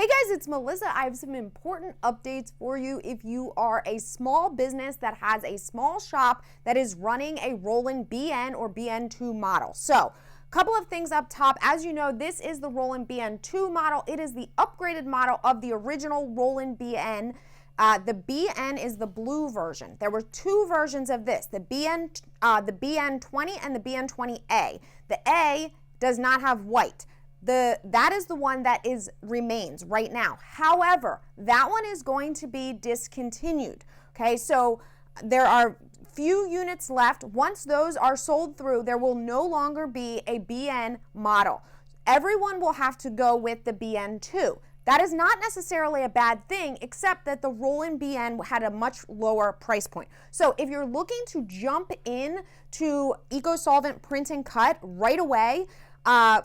guys, it's Melissa. I have some important updates for you if you are a small business that has a small shop that is running a Roland BN or BN2 model. So, a couple of things up top. As you know, this is the Roland BN2 model. It is the upgraded model of the original Roland BN. The BN is the blue version. There were two versions of this, the BN20 and the BN20A. The A does not have white. That is the one that remains right now. However, that one is going to be discontinued. Okay, so there are few units left. Once those are sold through, there will no longer be a BN model. Everyone will have to go with the BN2. That is not necessarily a bad thing, except that the Roland BN had a much lower price point. So if you're looking to jump in to ecosolvent print and cut right away,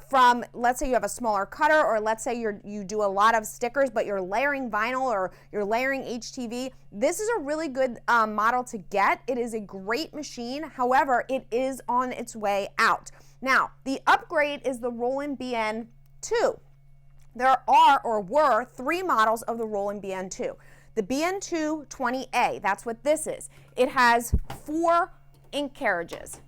from, let's say you have a smaller cutter, or let's say you do a lot of stickers, but you're layering vinyl or you're layering HTV, this is a really good model to get. It is a great machine. However, it is on its way out. Now, the upgrade is the Roland BN2. There are or were three models of the Roland BN2. The BN2 20A, that's what this is. It has 4 ink cartridges,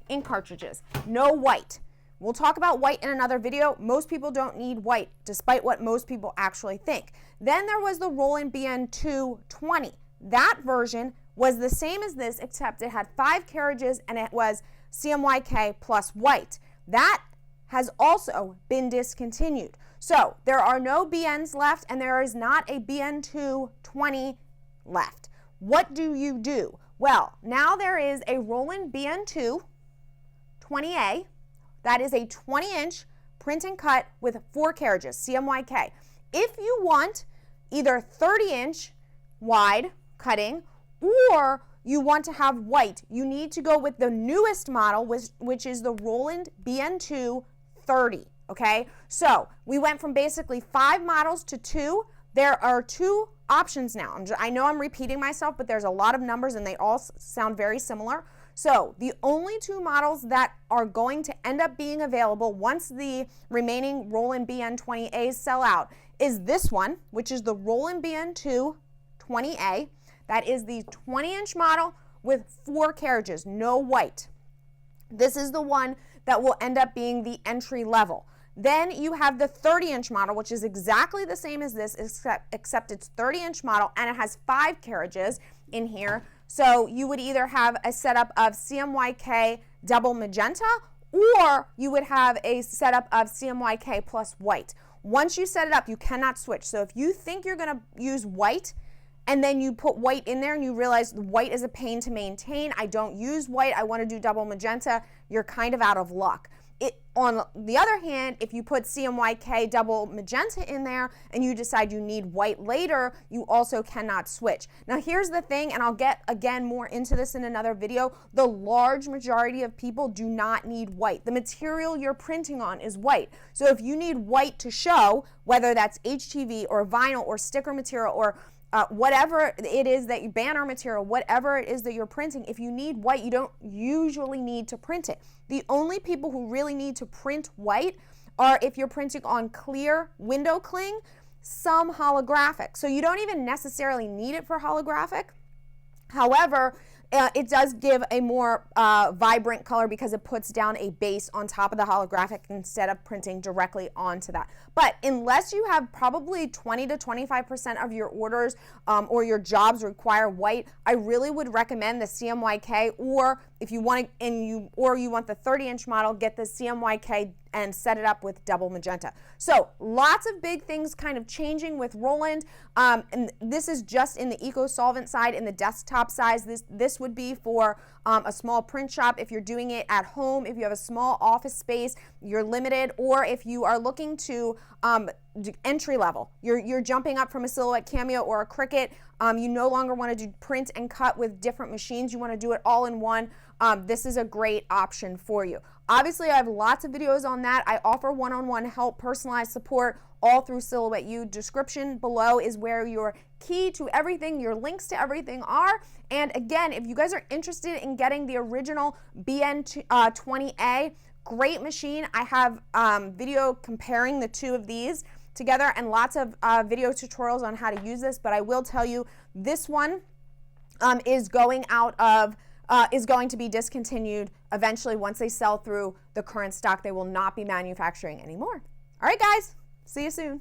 no white. We'll talk about white in another video. Most people don't need white, despite what most people actually think. Then there was the Roland BN2 20. That version was the same as this, except it had 5 carriages and it was CMYK plus white. That has also been discontinued. So there are no BNs left, and there is not a BN2 20 left. What do you do? Well, now there is a Roland BN2 20A. That is a 20-inch print and cut with 4 carriages, CMYK. If you want either 30-inch wide cutting or you want to have white, you need to go with the newest model, which is the Roland BN2 30, okay? So we went from basically 5 models to 2. There are 2 options now. I know I'm repeating myself, but there's a lot of numbers and they all sound very similar. So the only 2 models that are going to end up being available once the remaining Roland BN 20As sell out is this one, which is the Roland BN2 20A. That is the 20-inch model with 4 carriages, no white. This is the one that will end up being the entry level. Then you have the 30-inch model, which is exactly the same as this, except it's 30-inch model, and it has 5 carriages in here. So you would either have a setup of CMYK double magenta, or you would have a setup of CMYK plus white. Once you set it up, you cannot switch. So if you think you're going to use white, and then you put white in there and you realize white is a pain to maintain, I don't use white, I want to do double magenta, you're kind of out of luck. On the other hand, if you put CMYK double magenta in there and you decide you need white later, you also cannot switch. Now here's the thing, and I'll get again more into this in another video, the large majority of people do not need white. The material you're printing on is white. So if you need white to show, whether that's HTV or vinyl or sticker material or whatever it is that you banner material, whatever it is that you're printing, if you need white, you don't usually need to print it. The only people who really need to print white are if you're printing on clear window cling, some holographic. So you don't even necessarily need it for holographic. However, it does give a more vibrant color because it puts down a base on top of the holographic instead of printing directly onto that. But unless you have probably 20 to 25% of your orders or your jobs require white, I really would recommend the CMYK, or if you want to, you want the 30-inch model, get the CMYK and set it up with double magenta. So lots of big things kind of changing with Roland. And this is just in the ecosolvent side. In the desktop size, this would be for a small print shop. If you're doing it at home, if you have a small office space, you're limited, or if you are looking to entry level, you're jumping up from a Silhouette Cameo or a Cricut, you no longer want to do print and cut with different machines, you want to do it all in one, this is a great option for you. Obviously, I have lots of videos on that. I offer one-on-one help, personalized support, all through Silhouette U. Description below is where your key to everything, your links to everything are. And again, if you guys are interested in getting the original BN20A, great machine. I have video comparing the two of these. together and lots of video tutorials on how to use this, but I will tell you this one is going to be discontinued eventually. Once they sell through the current stock, they will not be manufacturing anymore. All right, guys, see you soon.